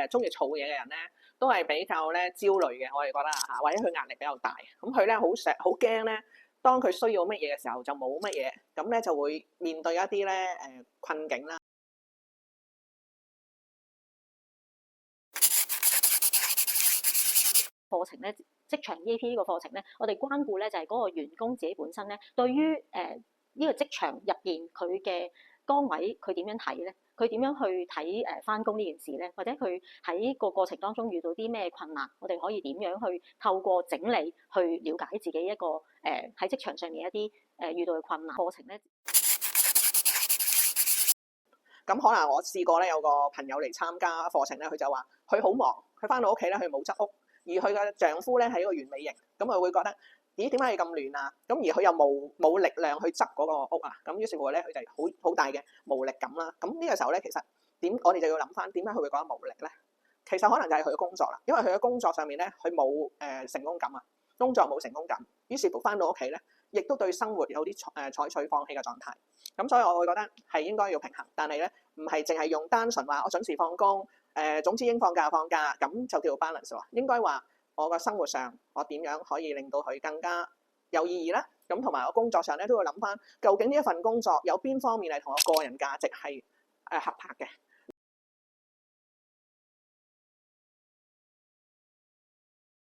中意儲嘢嘅人咧，都係比較咧焦慮嘅，我哋覺得嚇，或者佢壓力比較大。咁佢咧好驚咧，當佢需要乜嘢嘅時候就冇乜嘢，咁咧就會面對一啲咧困境啦。課程咧，職場 EAP 呢個課程咧，我哋關顧咧就係嗰個員工自己本身咧，對於呢個職場入邊佢嘅崗位，佢點樣睇咧？佢點樣去睇返工呢件事咧？或者佢喺個過程當中遇到啲咩困難，我哋可以點樣去透過整理去了解自己一個喺職場上面一啲遇到嘅困難課程咧。咁可能我試過咧，有個朋友嚟參加課程咧，佢就話佢好忙，佢返到屋企咧，佢冇執屋，而佢嘅丈夫咧係一個完美型，咁佢會覺得咦，點解你咁亂啊？咁而佢又冇力量去執嗰個屋啊，咁於是乎咧佢就好大嘅無力感啦。咁呢個時候咧，其實我哋就要諗翻點解佢會覺得無力咧？其實可能就係佢嘅工作啦，因為佢嘅工作上面咧佢冇成功感啊，工作冇成功感，於是乎返到屋企咧，亦都對生活有啲採取放棄嘅狀態。咁所以我會覺得係應該要平衡，但係咧唔係淨係用單純話我準時放工，總之應放假放假，咁就叫做 balance 喎。應該話我個生活上我點樣可以令到佢更加有意義咧？咁同埋我工作上咧都要諗翻，究竟呢一份工作有邊方面係同我個人價值係合拍嘅。